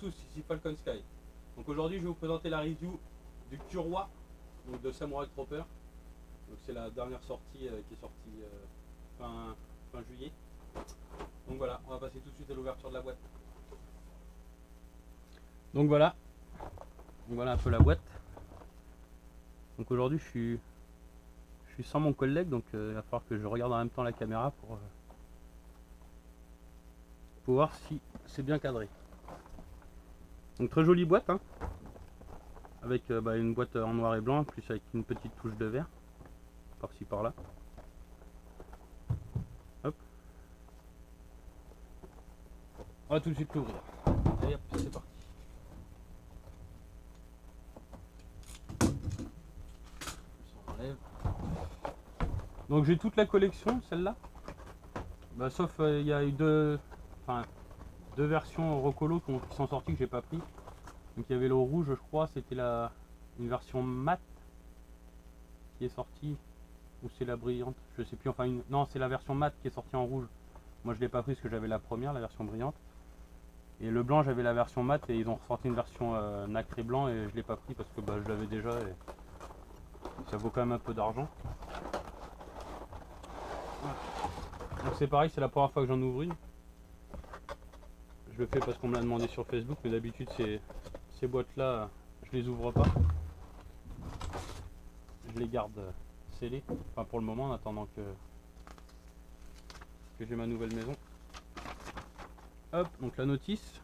tous, ici Falcon Sky. Donc aujourd'hui je vais vous présenter la review du Kuroi, donc de Samurai Trooper. Donc c'est la dernière sortie qui est sortie fin juillet. Donc voilà, on va passer tout de suite à l'ouverture de la boîte. Donc voilà un peu la boîte. Donc aujourd'hui je suis sans mon collègue, donc il va falloir que je regarde en même temps la caméra pour voir si c'est bien cadré. Donc très jolie boîte, hein, avec une boîte en noir et blanc, plus avec une petite touche de vert, par-ci par-là. Hop. On va tout de suite l'ouvrir. Allez hop, c'est parti. On enlève. Donc j'ai toute la collection, celle-là. Sauf il y a eu deux versions Rocolo qui sont sorties que j'ai pas pris. Donc il y avait le rouge, je crois, c'était une version mat qui est sortie, ou c'est la brillante, je sais plus. Non, c'est la version mat qui est sortie en rouge. Moi je l'ai pas pris parce que j'avais la première, la version brillante. Et le blanc, j'avais la version mat et ils ont ressorti une version nacré blanc et je l'ai pas pris parce que je l'avais déjà et ça vaut quand même un peu d'argent. Donc c'est pareil, c'est la première fois que j'en ouvre une. Je le fais parce qu'on me l'a demandé sur Facebook, mais d'habitude ces boîtes là, je les ouvre pas. Je les garde scellées, enfin pour le moment en attendant que j'ai ma nouvelle maison. Hop, donc la notice.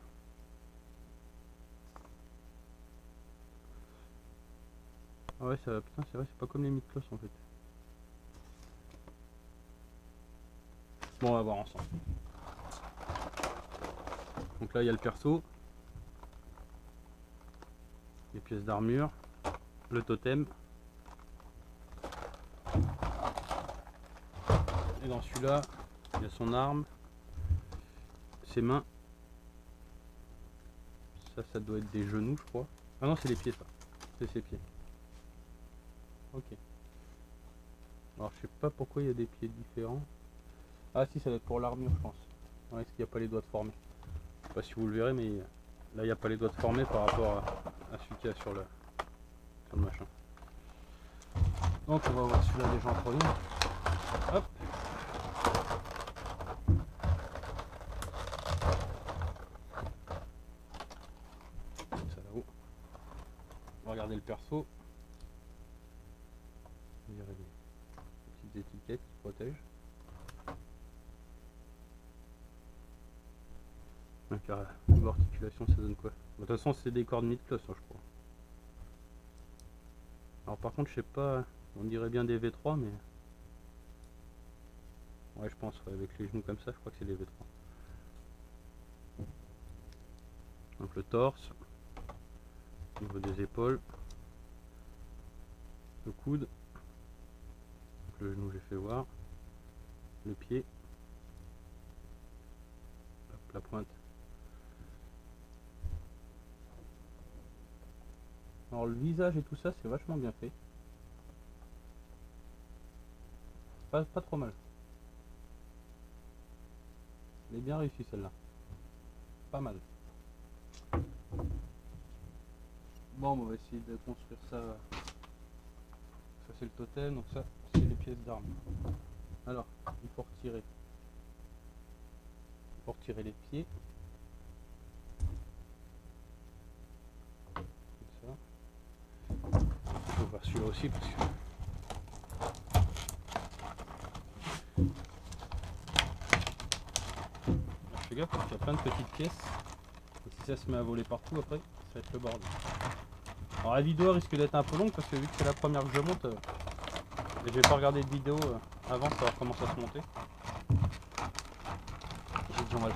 Ah ouais, putain, c'est vrai, c'est pas comme les Midcloth en fait. Bon, on va voir ensemble. Donc là, il y a le perso, les pièces d'armure, le totem. Et dans celui-là, il y a son arme, ses mains. Ça doit être des genoux, je crois. Ah non, c'est les pieds, ça. C'est ses pieds. Ok. Alors, je sais pas pourquoi il y a des pieds différents. Ah si, ça doit être pour l'armure, je pense. Ouais, est-ce qu'il n'y a pas les doigts de formés? Je sais pas si vous le verrez, mais là, il n'y a pas les doigts de formés par rapport à celui qu'il y a sur le machin. Donc, on va voir celui-là déjà en premier. Hop. Ça là-haut. On va regarder le perso. Il y a des petites étiquettes qui protègent. Donc, niveau articulation, ça donne quoi? De toute façon, c'est des cordes Midcloth, je crois. Alors, par contre, je sais pas, on dirait bien des V3, mais ouais, je pense, ouais, avec les genoux comme ça, je crois que c'est des V3. Donc, le torse, au niveau des épaules, le coude, donc le genou, j'ai fait voir, le pied, hop, la pointe. Alors le visage et tout ça, c'est vachement bien fait. Pas trop mal. Elle est bien réussie celle-là. Pas mal. Bon, on va essayer de construire ça. Ça c'est le totem, donc ça c'est les pièces d'armes. Alors, il faut retirer. Il faut retirer les pieds. Je vais voir celui-là aussi parce que fais gaffe parce qu'il y a plein de petites pièces et si ça se met à voler partout après ça va être le bordel. Alors la vidéo risque d'être un peu longue parce que vu que c'est la première que je monte et j'ai pas regardé de vidéo avant pour savoir comment ça se montait, j'ai dit on va le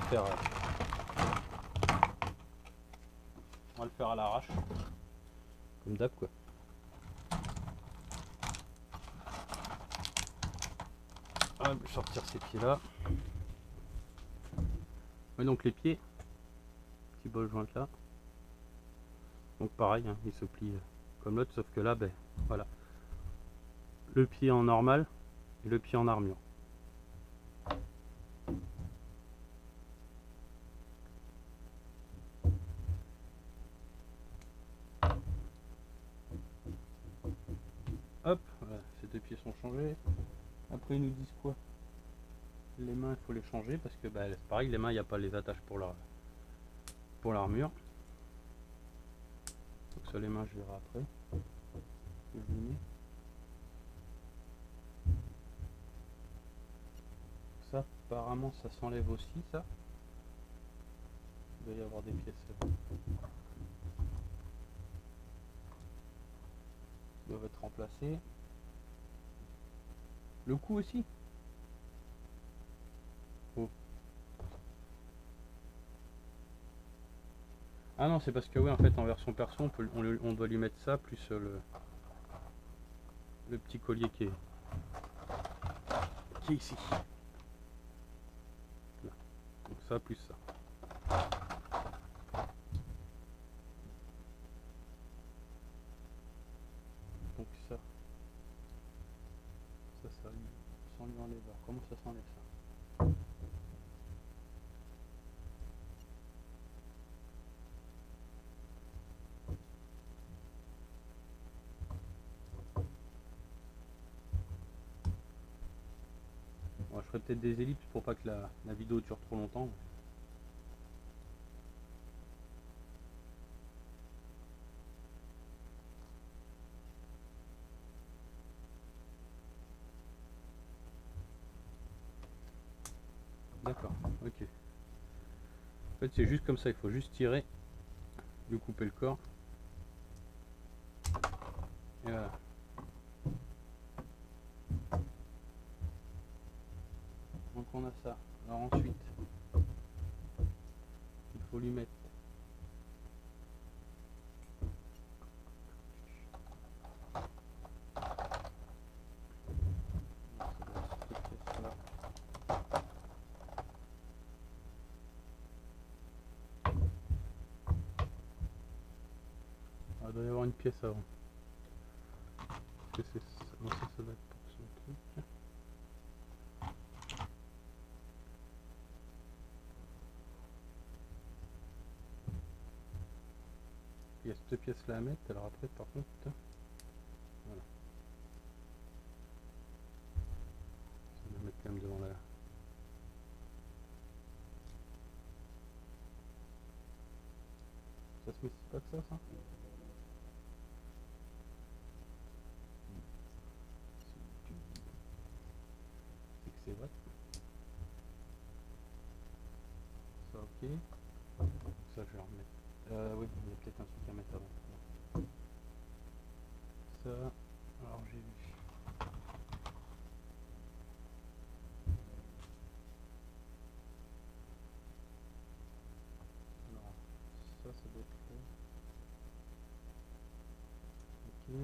faire à l'arrache comme d'hab quoi. Je vais sortir ces pieds là. Ouais, donc les pieds, petit bol jointe là. Donc pareil, hein, il se plie comme l'autre, sauf que là, voilà. Le pied en normal et le pied en armure. pieds sont changés. Après ils nous disent quoi? Les mains il faut les changer parce que bah, c'est pareil, les mains il n'y a pas les attaches pour l'armure. Donc ça les mains je verrai après. Que je les mets. Ça apparemment ça s'enlève aussi ça. Il doit y avoir des pièces qui doivent être remplacées. Le cou aussi. Oh. Ah non c'est parce que oui en fait en version perso on doit lui mettre ça plus le petit collier qui est ici. Là. Donc ça plus ça. Donc ça sans lui enlever. Comment ça s'enlève ça? Bon, je ferai peut-être des ellipses pour pas que la vidéo dure trop longtemps. D'accord, ok. En fait c'est juste comme ça, il faut juste tirer, lui couper le corps. Et voilà. Donc on a ça. Alors ensuite, il faut lui mettre il doit y avoir une pièce avant. Parce que c'est ça. Non, ça doit être pour son truc. Il y a cette pièce là à mettre, alors après par contre. Voilà. Ça va mettre quand même devant la. Ça se met si pas que ça c'est que c'est vrai. Ça ok. Ça je vais remettre. Oui, il y a peut-être un truc à mettre avant. Ça, alors j'ai vu. Alors, ça doit être là. Ok.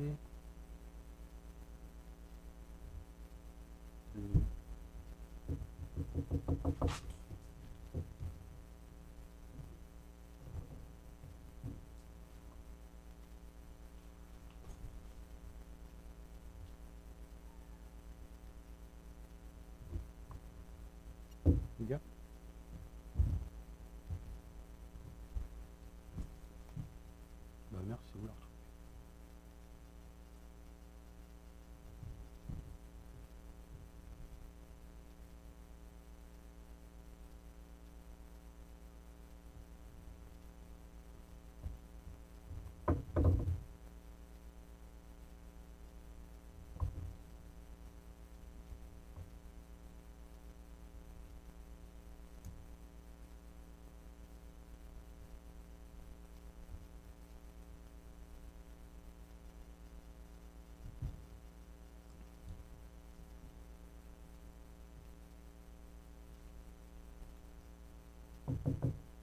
Bien. Bah merci, oula.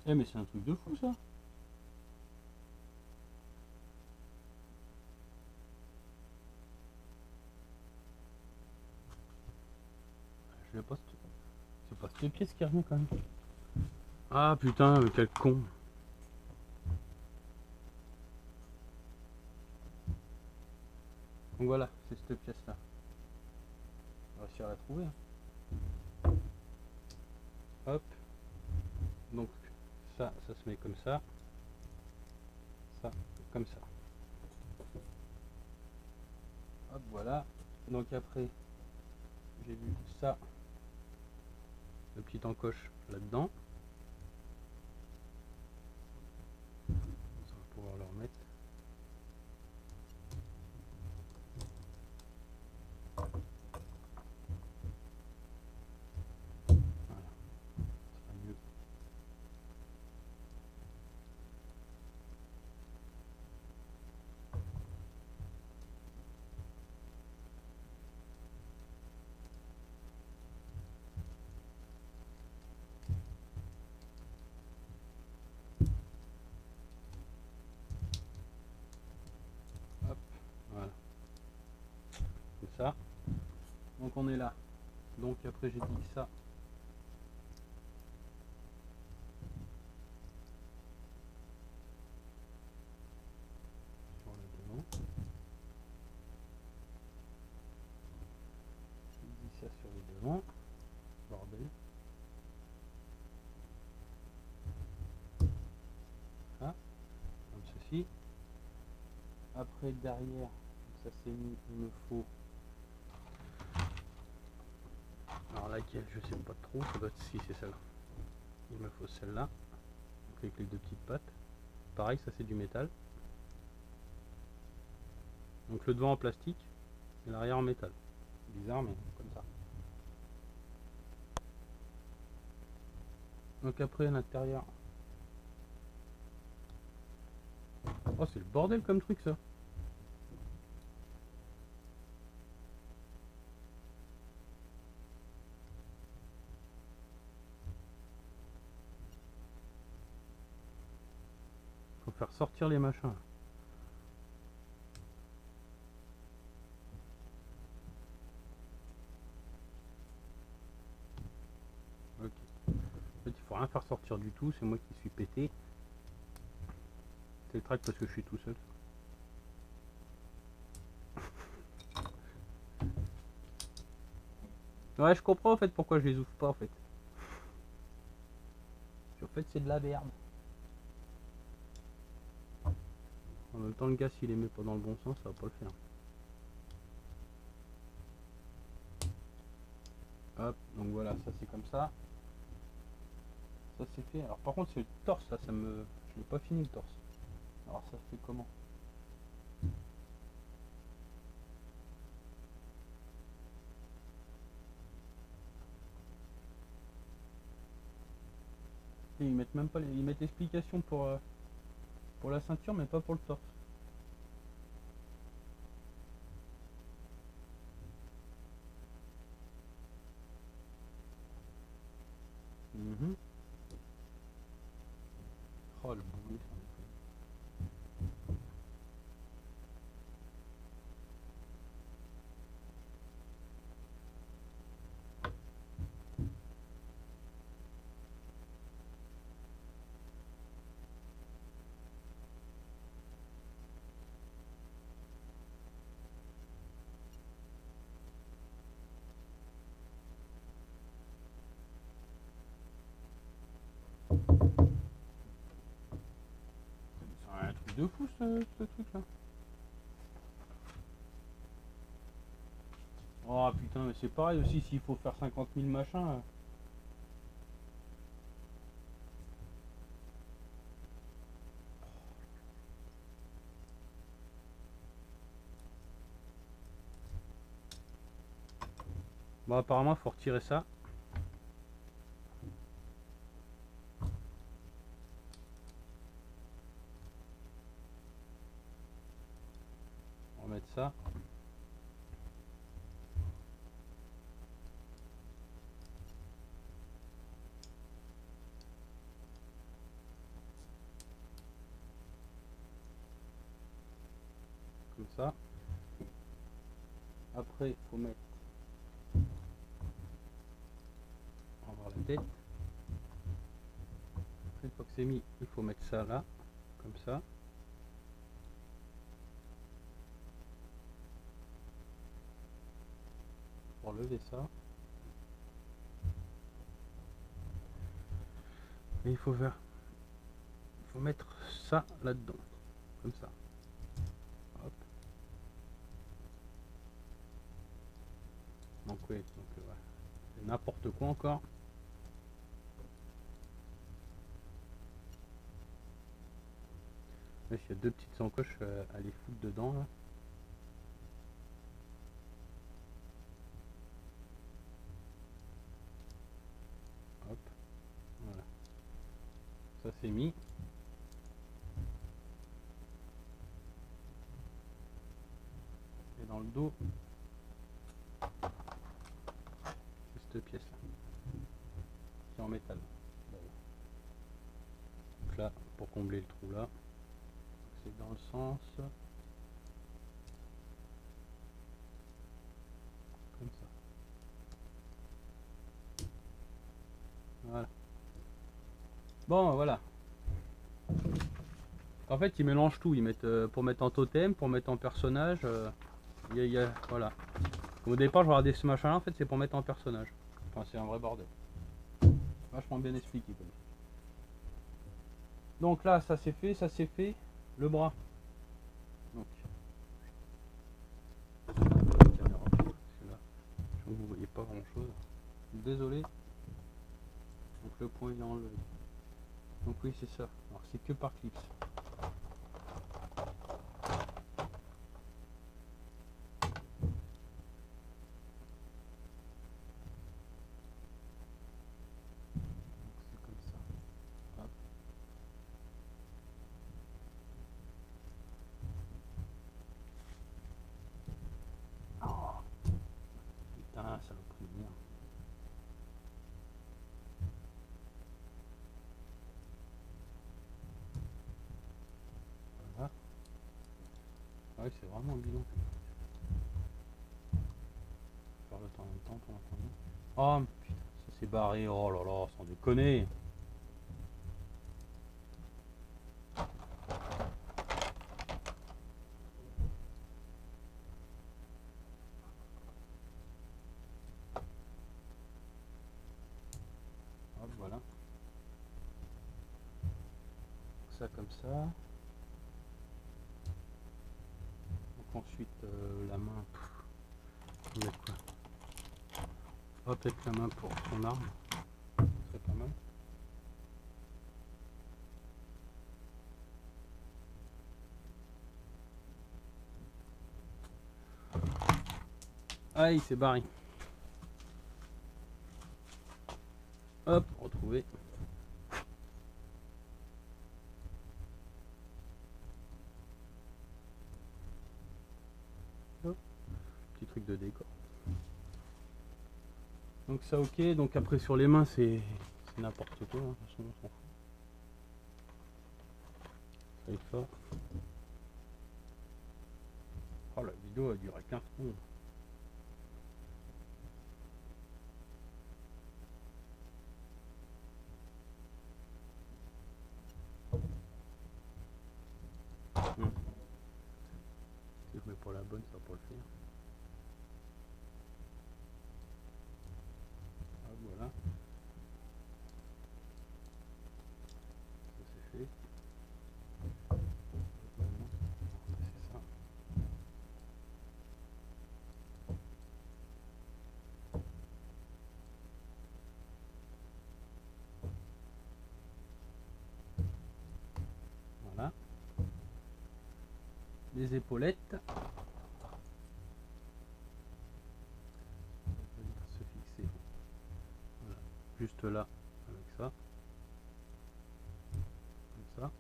Eh mais c'est un truc de fou ça. Je vais pas c'est pas cette pièce qui revient quand même. Ah putain, quel con. Donc voilà, c'est cette pièce là. On va réussir à la trouver. Hop. Donc ça se met comme ça. Ça, comme ça. Hop, voilà. Donc après, j'ai vu ça, le petit encoche là-dedans. On va pouvoir le remettre. Voilà, ça sera mieux. Hop, voilà. Comme ça. Donc on est là. Donc après j'ai dit ça. Sur le devant. J'ai dit ça sur le devant. Bordel. Ah, comme ceci. Après derrière, ça c'est mis, il me faut. Alors laquelle, je sais pas trop, ça doit être si c'est celle-là. Il me faut celle-là, avec les deux petites pattes. Pareil, ça c'est du métal. Donc le devant en plastique et l'arrière en métal. Bizarre mais comme ça. Donc après à l'intérieur. Oh c'est le bordel comme truc ça. Faut faire sortir les machins. Ok. En fait il faut rien faire sortir du tout, c'est moi qui suis pété. C'est le track parce que je suis tout seul. Ouais je comprends en fait pourquoi je les ouvre pas en fait. En fait c'est de la merde. En même temps le gars s'il les met pas dans le bon sens ça va pas le faire. Hop, donc voilà, ça c'est comme ça. Ça c'est fait. Alors par contre c'est le torse là, ça me. Je n'ai pas fini le torse. Alors ça fait comment? Et ils mettent même pas ils mettent l'explication pour la ceinture mais pas pour le torse. Mhm. Oh le boulet ça me fait. C'est un truc de fou ce truc là. Oh putain mais c'est pareil aussi s'il faut faire 50 000 machins. Bon apparemment faut retirer ça. On va mettre ça. Comme ça. Après il faut mettre. On va voir la tête. Une fois que c'est mis, il faut mettre ça là, comme ça. Pour lever ça. Et il faut mettre ça là-dedans, comme ça. Hop. oui, donc voilà. C'est n'importe quoi encore. Là, il y a deux petites encoches à les foutre dedans là. Hop, voilà. Ça c'est mis. Et dans le dos, c'est cette pièce là, qui est en métal. Donc là, pour combler le trou là, c'est dans le sens comme ça. Voilà. Bon, voilà. En fait, ils mélangent tout. Ils mettent pour mettre en totem, pour mettre en personnage. Voilà. Au départ, je regardais ce machin-là. En fait, c'est pour mettre en personnage. Enfin, c'est un vrai bordel. Vachement bien expliqué. Comme ça. Donc là, ça c'est fait, ça c'est fait. Le bras. Donc. Là, je vous voyez pas grand-chose. Désolé. Donc le point il est enlevé. Donc oui, c'est ça. Alors c'est que par clips. Ah, ça va pris bien. Voilà. Ah oui, c'est vraiment bidon. Faire le temps en même temps pour l'entendre. Oh putain, ça s'est barré. Oh là là, sans déconner. Hop, voilà. Ça comme ça. Donc ensuite la main. On va mettre quoi? On va mettre la main pour son arme. C'est pas mal. Ah, il s'est barré. Hop, retrouvé. Hop. Petit truc de décor. Donc ça ok, donc après sur les mains c'est n'importe quoi, hein. De toute façon on s'en fout. Ça est fort. Oh la vidéo a duré 15 secondes. Si je mets pas la bonne, ça va pas le faire. Ah, voilà. Ça c'est fait. C'est ça. Voilà. Les épaulettes. Ça va venir se fixer. Voilà. Juste là, avec ça. Comme ça.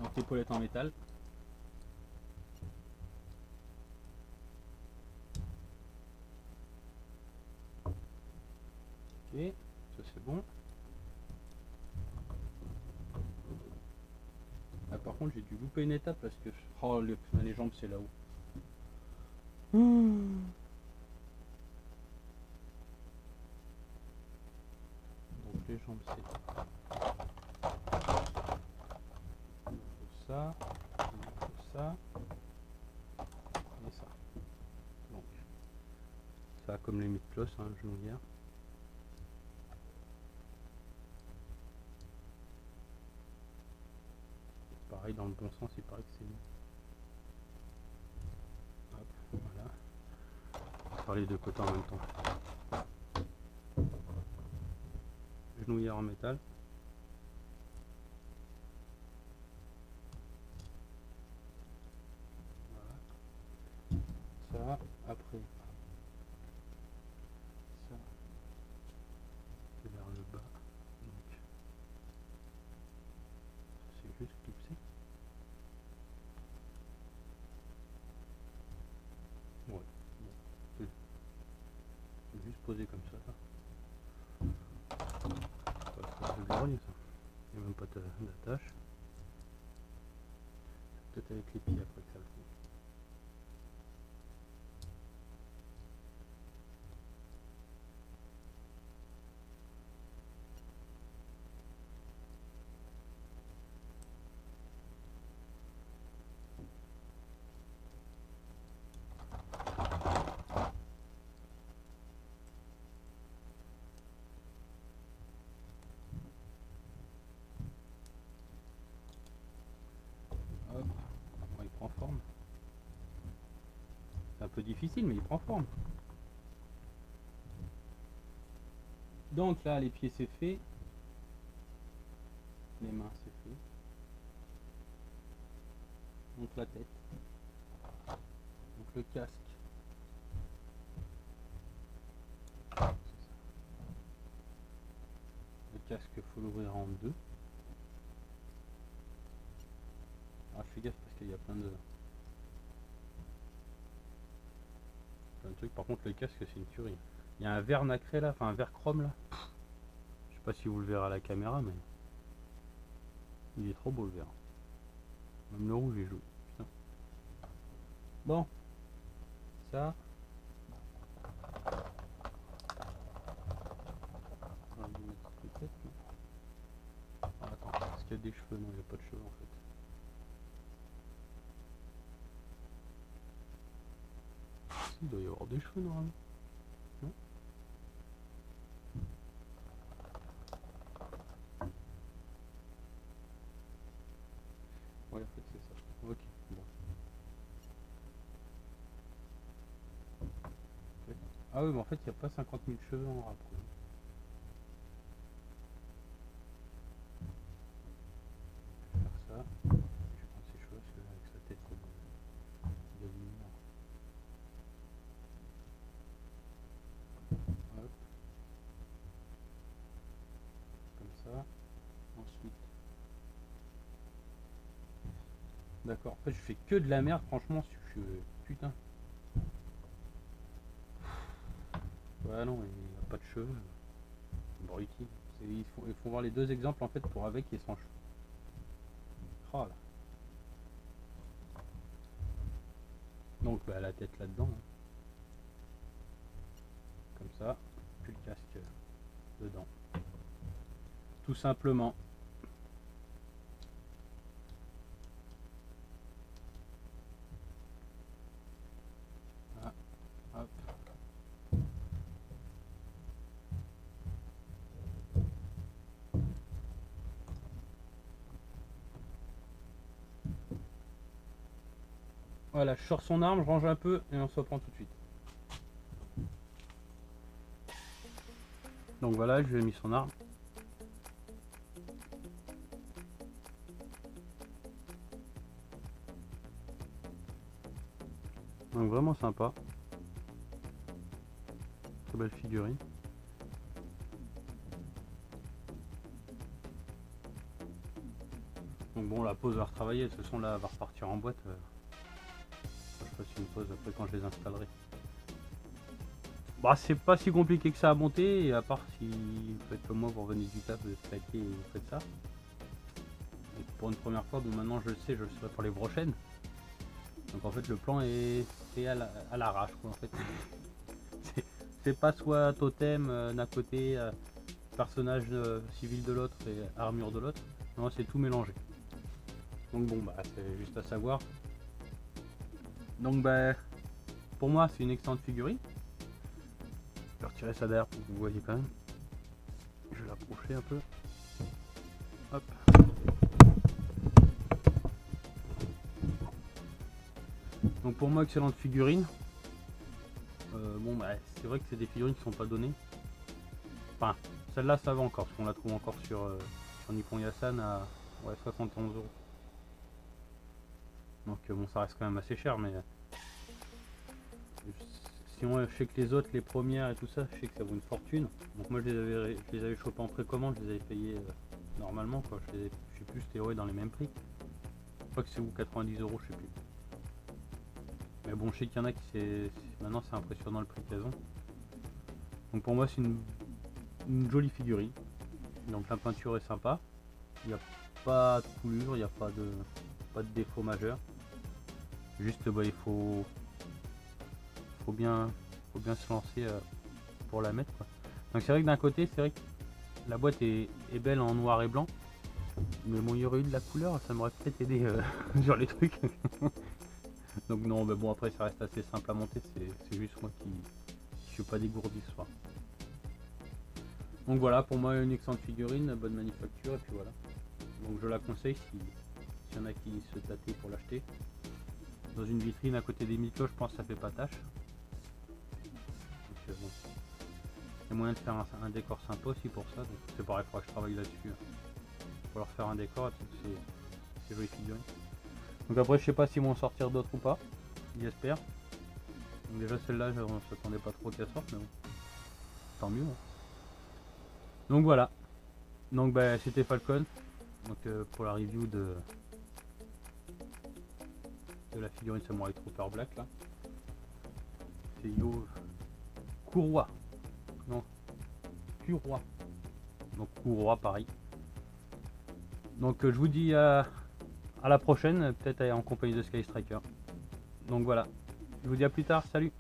Donc épaulettes en métal. Ok, ça c'est bon. Ah, par contre j'ai dû louper une étape parce que oh, les jambes c'est là-haut. Donc les jambes c'est ça, ça et ça. Donc ça comme les mythos, hein, le genouillère. Pareil dans le bon sens, il paraît que c'est mieux. Hop, voilà. faire les deux côtés en même temps. Genouillère en métal. Voilà. Ça, après, ça, c'est vers le bas. Donc, c'est juste clipsé. Ouais, bon, c'est juste posé comme ça. Ça va ça. Il n'y a même pas d'attache. Peut-être avec les pieds après que ça le fait. Hop, bon, il prend forme. C'est un peu difficile, mais il prend forme. Donc là, les pieds c'est fait. Les mains c'est fait. Donc la tête. Donc le casque. Le casque, il faut l'ouvrir en deux. Alors je fais gaffe parce qu'il y a plein de trucs. Par contre le casque c'est une tuerie. Il y a un verre nacré là, enfin un verre chrome là. Je sais pas si vous le verrez à la caméra, mais il est trop beau le verre. Même le rouge il joue. Putain. Bon, ça. Attends, est-ce qu'il y a des cheveux? Non, il n'y a pas de cheveux en fait. Il doit y avoir des cheveux normalement. Non? Ouais, en fait c'est ça. Ok, bon. Ah oui, mais en fait il n'y a pas 50 000 cheveux en rap. Je vais faire ça. Je vais prendre ses cheveux parce que avec sa tête de lumière. Hop. Comme ça. Ensuite. D'accord. En fait je fais que de la merde franchement. Je suis putain. Ouais non, il n'y a pas de cheveux. Bruti. Il faut voir les deux exemples en fait pour avec et sans cheveux. Oh là. Donc bah, la tête là-dedans. Hein. Comme ça. Puis le casque dedans. Tout simplement. Ah, hop. Voilà, je sors son arme, je range un peu et on se reprend tout de suite. Donc voilà, je lui ai mis son arme. Donc vraiment sympa. Très belle figurine. Donc bon, la pose va retravailler, ce son là va repartir en boîte. Je fasse une pause après quand je les installerai. Bah c'est pas si compliqué que ça à monter, et à part si vous faites comme moi, vous revenez du taf, vous claquez et vous faites ça. Et pour une première fois, bon maintenant je le sais, je le saurai pour les prochaines. Donc en fait le plan est à l'arrache quoi en fait. C'est pas soit totem d'un côté, personnage civil de l'autre et armure de l'autre. Non, c'est tout mélangé. Donc bon bah c'est juste à savoir. Donc bah pour moi c'est une excellente figurine. Je vais retirer ça derrière pour que vous voyez quand même. Je vais l'approcher un peu. Hop. Donc pour moi excellente figurine. bon bah c'est vrai que c'est des figurines qui sont pas données. Enfin, celle-là ça va encore, parce qu'on la trouve encore sur Nippon Yasan à ouais, 71 euros. Donc bon, ça reste quand même assez cher, mais si on, je sais que les autres, les premières et tout ça, je sais que ça vaut une fortune. Donc moi je les avais chopés en précommande, je les avais payés normalement quoi. Je sais plus, c'était ouais, dans les mêmes prix. Je crois que c'est où 90 euros, je sais plus. Mais bon, je sais qu'il y en a qui maintenant c'est impressionnant le prix qu'elles ont. Donc pour moi c'est une jolie figurine. Donc la peinture est sympa. Il n'y a pas de coulure, il n'y a pas de défaut majeur. Juste bah, il faut bien se lancer pour la mettre quoi. Donc c'est vrai que d'un côté c'est vrai que la boîte est belle en noir et blanc. Mais bon, il y aurait eu de la couleur, ça m'aurait peut-être aidé sur les trucs. Donc non, mais bon après ça reste assez simple à monter, c'est juste moi qui suis pas dégourdi ce soir. Donc voilà, pour moi une excellente figurine, bonne manufacture et puis voilà. Donc je la conseille s'il y en a qui se tâtaient pour l'acheter. Dans une vitrine à côté des Miklos, je pense que ça fait pas tâche. Donc bon, il y a moyen de faire un décor sympa aussi pour ça, donc c'est pareil, il faudra que je travaille là-dessus. Pour leur faire un décor, c'est joli figurine. Donc après je sais pas s'ils vont en sortir d'autres ou pas, j'espère. Donc déjà celle-là on s'attendait pas trop qu'elle sorte, mais bon, tant mieux. Hein. Donc voilà, donc bah, c'était Falcon, donc pour la review de la figurine Samurai Trooper Black là. C'est Yo Kuroi, non Kuroi, donc Kuroi pareil. Donc je vous dis à la prochaine, peut-être en compagnie de Sky Striker. Donc voilà, je vous dis à plus tard, salut.